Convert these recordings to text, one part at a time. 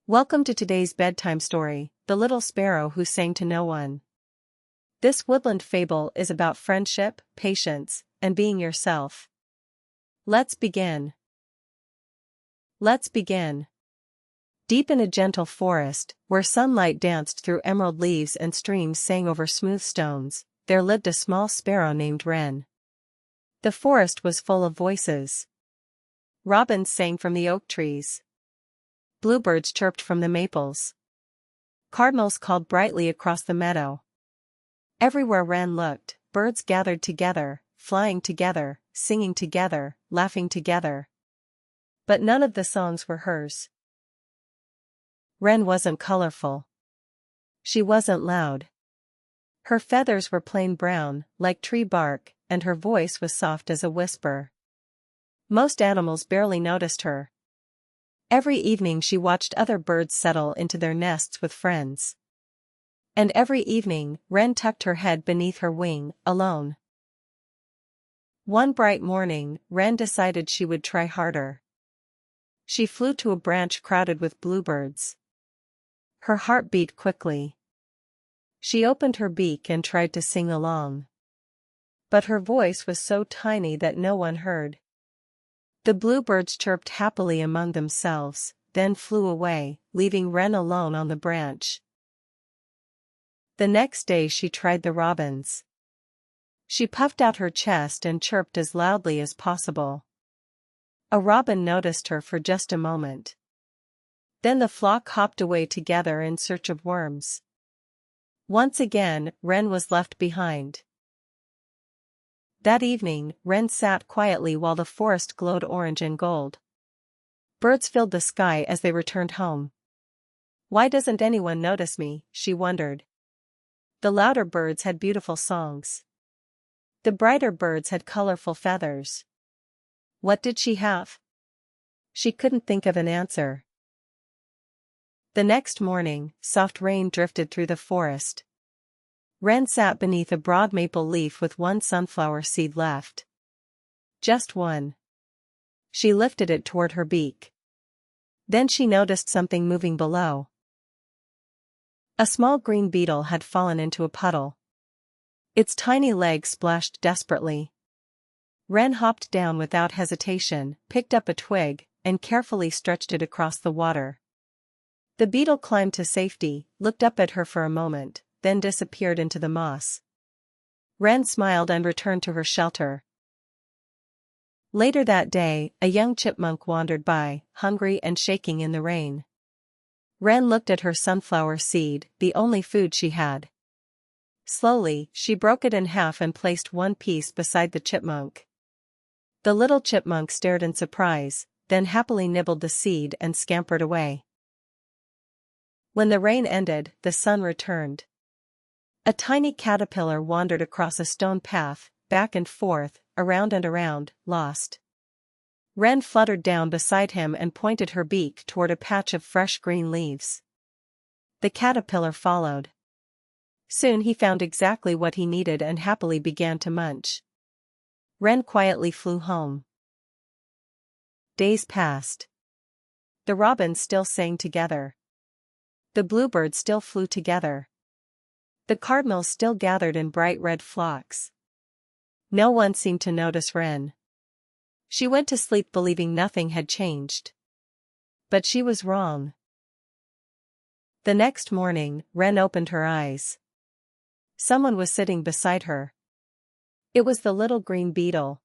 Welcome to today's bedtime story, The Little Sparrow Who Sang to No One. This woodland fable is about friendship, patience, and being yourself. Let's begin. Let's begin. Deep in a gentle forest, where sunlight danced through emerald leaves and streams sang over smooth stones, there lived a small sparrow named Wren. The forest was full of voices. Robins sang from the oak trees. Bluebirds chirped from the maples. Cardinals called brightly across the meadow. Everywhere Wren looked, birds gathered together, flying together, singing together, laughing together. But none of the songs were hers. Wren wasn't colorful. She wasn't loud. Her feathers were plain brown, like tree bark, and her voice was soft as a whisper. Most animals barely noticed her. Every evening she watched other birds settle into their nests with friends. And every evening, Wren tucked her head beneath her wing, alone. One bright morning, Wren decided she would try harder. She flew to a branch crowded with bluebirds. Her heart beat quickly. She opened her beak and tried to sing along. But her voice was so tiny that no one heard. The bluebirds chirped happily among themselves, then flew away, leaving Wren alone on the branch. The next day she tried the robins. She puffed out her chest and chirped as loudly as possible. A robin noticed her for just a moment. Then the flock hopped away together in search of worms. Once again, Wren was left behind. That evening, Wren sat quietly while the forest glowed orange and gold. Birds filled the sky as they returned home. Why doesn't anyone notice me, she wondered. The louder birds had beautiful songs. The brighter birds had colorful feathers. What did she have? She couldn't think of an answer. The next morning, soft rain drifted through the forest. Wren sat beneath a broad maple leaf with one sunflower seed left. Just one. She lifted it toward her beak. Then she noticed something moving below. A small green beetle had fallen into a puddle. Its tiny legs splashed desperately. Wren hopped down without hesitation, picked up a twig, and carefully stretched it across the water. The beetle climbed to safety, looked up at her for a moment, then disappeared into the moss. Wren smiled and returned to her shelter. Later that day, a young chipmunk wandered by, hungry and shaking in the rain. Wren looked at her sunflower seed, the only food she had. Slowly, she broke it in half and placed one piece beside the chipmunk. The little chipmunk stared in surprise, then happily nibbled the seed and scampered away. When the rain ended, the sun returned. A tiny caterpillar wandered across a stone path, back and forth, around and around, lost. Wren fluttered down beside him and pointed her beak toward a patch of fresh green leaves. The caterpillar followed. Soon he found exactly what he needed and happily began to munch. Wren quietly flew home. Days passed. The robins still sang together. The bluebirds still flew together. The cardinals still gathered in bright red flocks. No one seemed to notice Wren. She went to sleep believing nothing had changed. But she was wrong. The next morning, Wren opened her eyes. Someone was sitting beside her. It was the little green beetle.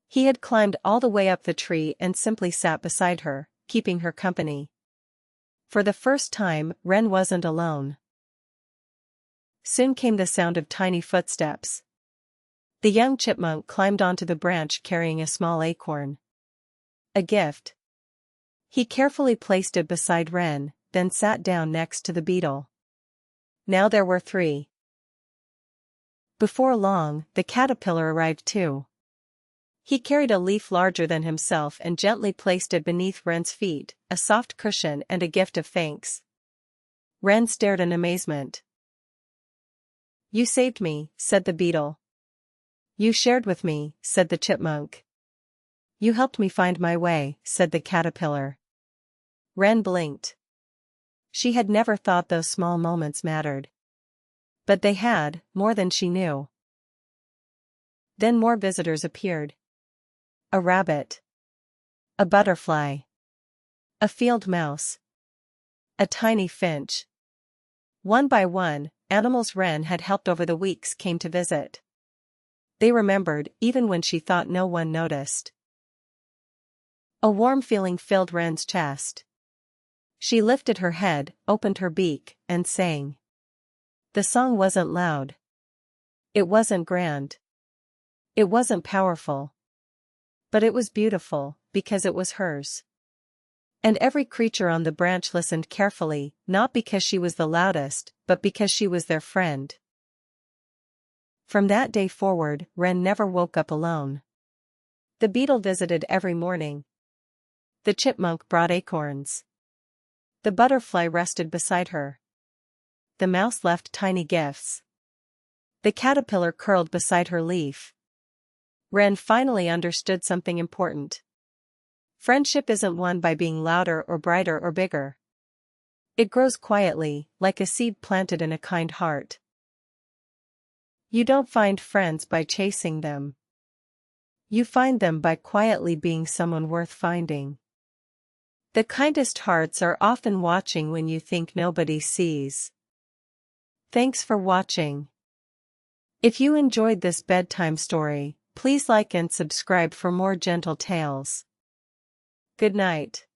He had climbed all the way up the tree and simply sat beside her, keeping her company. For the first time, Wren wasn't alone. Soon came the sound of tiny footsteps. The young chipmunk climbed onto the branch carrying a small acorn. A gift. He carefully placed it beside Wren, then sat down next to the beetle. Now there were three. Before long, the caterpillar arrived too. He carried a leaf larger than himself and gently placed it beneath Wren's feet, a soft cushion and a gift of thanks. Wren stared in amazement. "You saved me," said the beetle. "You shared with me," said the chipmunk. "You helped me find my way," said the caterpillar. Wren blinked. She had never thought those small moments mattered. But they had, more than she knew. Then more visitors appeared. A rabbit. A butterfly. A field mouse. A tiny finch. One by one, animals Wren had helped over the weeks came to visit. They remembered even when she thought no one noticed. A warm feeling filled Wren's chest. She lifted her head, opened her beak, and sang. The song wasn't loud. It wasn't grand. It wasn't powerful. But it was beautiful, because it was hers. And every creature on the branch listened carefully, not because she was the loudest, but because she was their friend. From that day forward, Wren never woke up alone. The beetle visited every morning. The chipmunk brought acorns. The butterfly rested beside her. The mouse left tiny gifts. The caterpillar curled beside her leaf. Wren finally understood something important. Friendship isn't won by being louder or brighter or bigger. It grows quietly, like a seed planted in a kind heart. You don't find friends by chasing them. You find them by quietly being someone worth finding. The kindest hearts are often watching when you think nobody sees. Thanks for watching. If you enjoyed this bedtime story, please like and subscribe for more gentle tales. Good night.